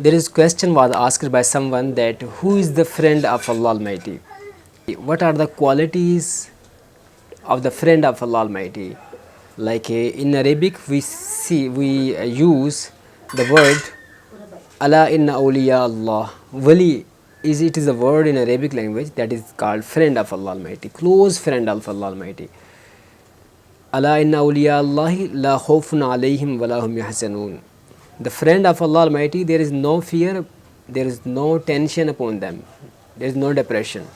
There is question was asked by someone that who is the friend of Allah Almighty? What are the qualities of the friend of Allah Almighty? Like in Arabic, we use the word Allah inna awliya Allah. Wali is a word in Arabic language that is called friend of Allah Almighty, close friend of Allah Almighty. Allah inna awliya Allahi la khawfun alayhim wa la hum yahzanun. The friend of Allah Almighty, there is no fear, there is no tension upon them, there is no depression.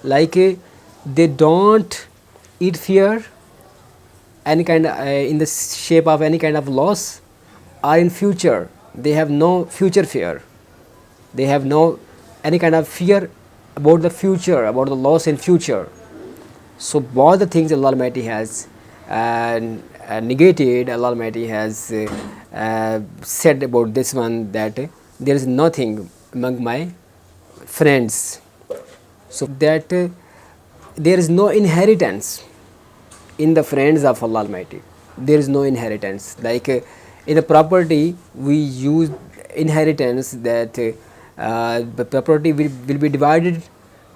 Like they don't eat fear any kind in the shape of any kind of loss, or in future they have no future fear, they have no any kind of fear about the future, about the loss in future. So both the things Allah Almighty has negated, Allah Almighty has said about this one that there is nothing among my friends. So that there is no inheritance in the friends of Allah Almighty. There is no inheritance. Like in a property, we use inheritance that the property will be divided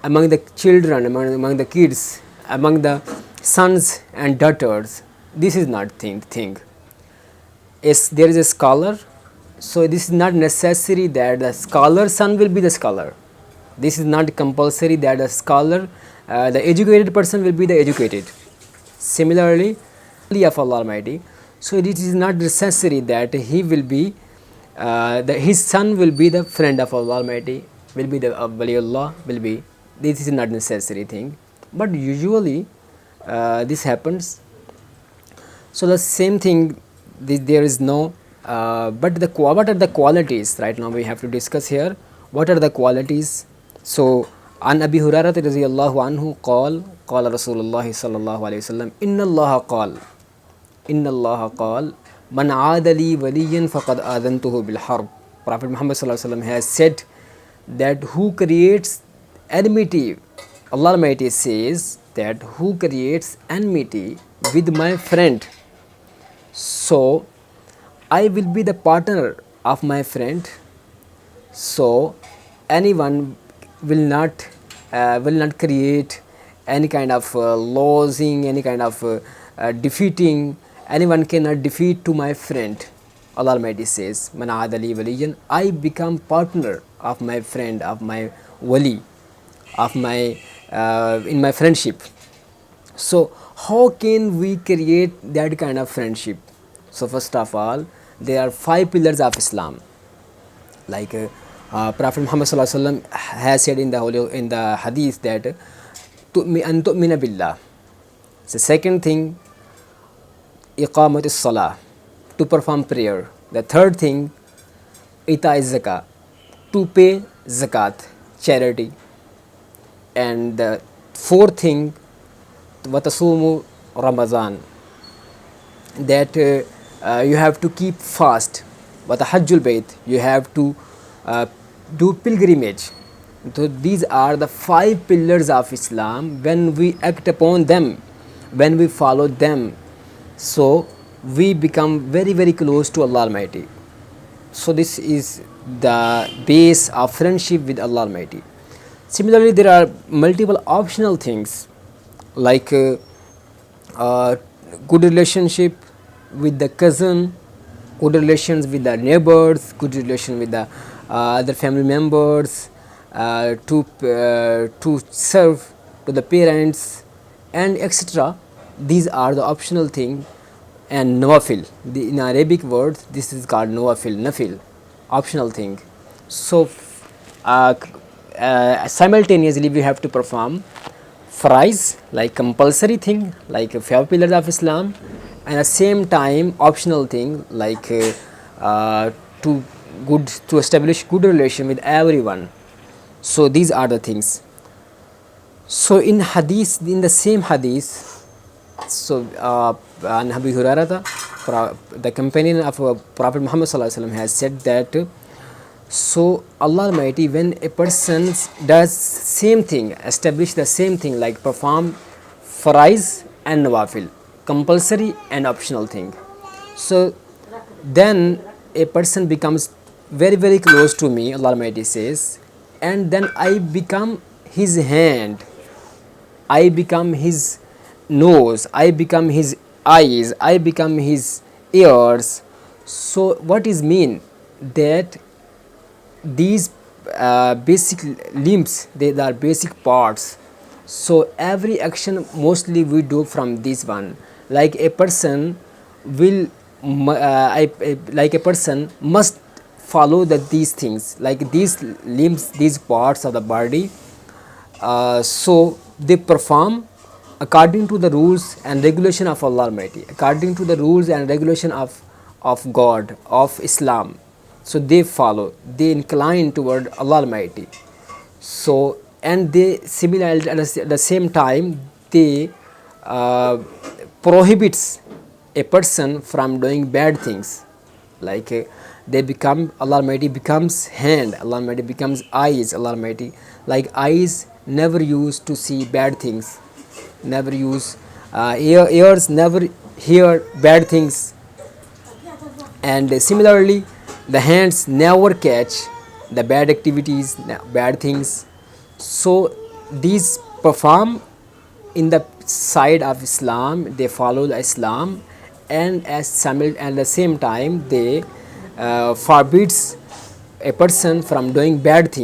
among the children, among the kids, among the sons and daughters. This is not thing. Yes, there is a scholar, so this is not necessary that the scholar son will be the scholar. This is not compulsory that the scholar, the educated person will be the educated. Similarly, of Allah Almighty, so it is not necessary that he will be, his son will be the friend of Allah Almighty, will be the Waliullah, will be. This is not necessary thing, but usually this happens. So the same thing, there is no, but what are the qualities? Right now we have to discuss here. What are the qualities? So, an Abi Hurairah radhiyallahu anhu qala Rasulullah sallallahu alayhi wasallam, inna Allah qal, man aadali waliyan faqad adantuhu bil harb. Prophet Muhammad sallallahu alayhi wasallam has said that who creates enmity, Allah Almighty says that who creates enmity with my friend, so I will be the partner of my friend. So anyone will not create any kind of losing, any kind of defeating. Anyone cannot defeat to my friend. Allah Almighty says, man adali waliyan, I become partner of my friend, of my wali, of my in my friendship. So how can we create that kind of friendship? So first of all, there are 5 pillars of Islam. Like Prophet Muhammad sallallahu alaihi wasallam has said in the hadith that tu'mina billah. The second thing, iqamat as-salah, to perform prayer. The third thing, ita zakah, to pay zakat, charity. And the fourth thing, watasumu Ramadan, that you have to keep fast. Watahajjul bayt, you have to do pilgrimage. So these are the 5 pillars of Islam. When we act upon them, when we follow them, so we become very very close to Allah Almighty. So this is the base of friendship with Allah Almighty. Similarly, there are multiple optional things like good relationship with the cousin, good relations with the neighbors, good relation with the other family members, to serve to the parents, and etc. These are the optional thing. And nawafil, in Arabic words, this is called nawafil, nafil, optional thing. So simultaneously we have to perform farais, like compulsory thing, like 5 pillars of Islam, and at the same time optional thing like to establish good relation with everyone. So these are the things. So in hadith, in the same hadith, so an Abu Hurairah, the companion of Prophet Muhammad sallallahu alaihi wasallam, has said that so Allah Almighty, when a person does same thing, establish the same thing, like perform farais and nawafil, compulsory and optional thing, so then a person becomes very very close to me, Allah Almighty says, and then I become his hand, I become his nose, I become his eyes, I become his ears. So what is mean that these basic limbs, they are basic parts. So every action mostly we do from this one. Like a person will like a person must follow these things, like these limbs, these parts of the body. So they perform according to the rules and regulation of Allah Almighty, according to the rules and regulation of God, of Islam. So they follow, they incline toward Allah Almighty. So and they similarly at the same time they uh, prohibits a person from doing bad things, like they become, Allah Almighty becomes hand, Allah Almighty becomes eyes, Allah Almighty, like eyes never used to see bad things, never use ears never hear bad things, and similarly the hands never catch the bad activities, bad things. So these perform in the side of Islam, they follow the Islam, and at the same time they forbids a person from doing bad things.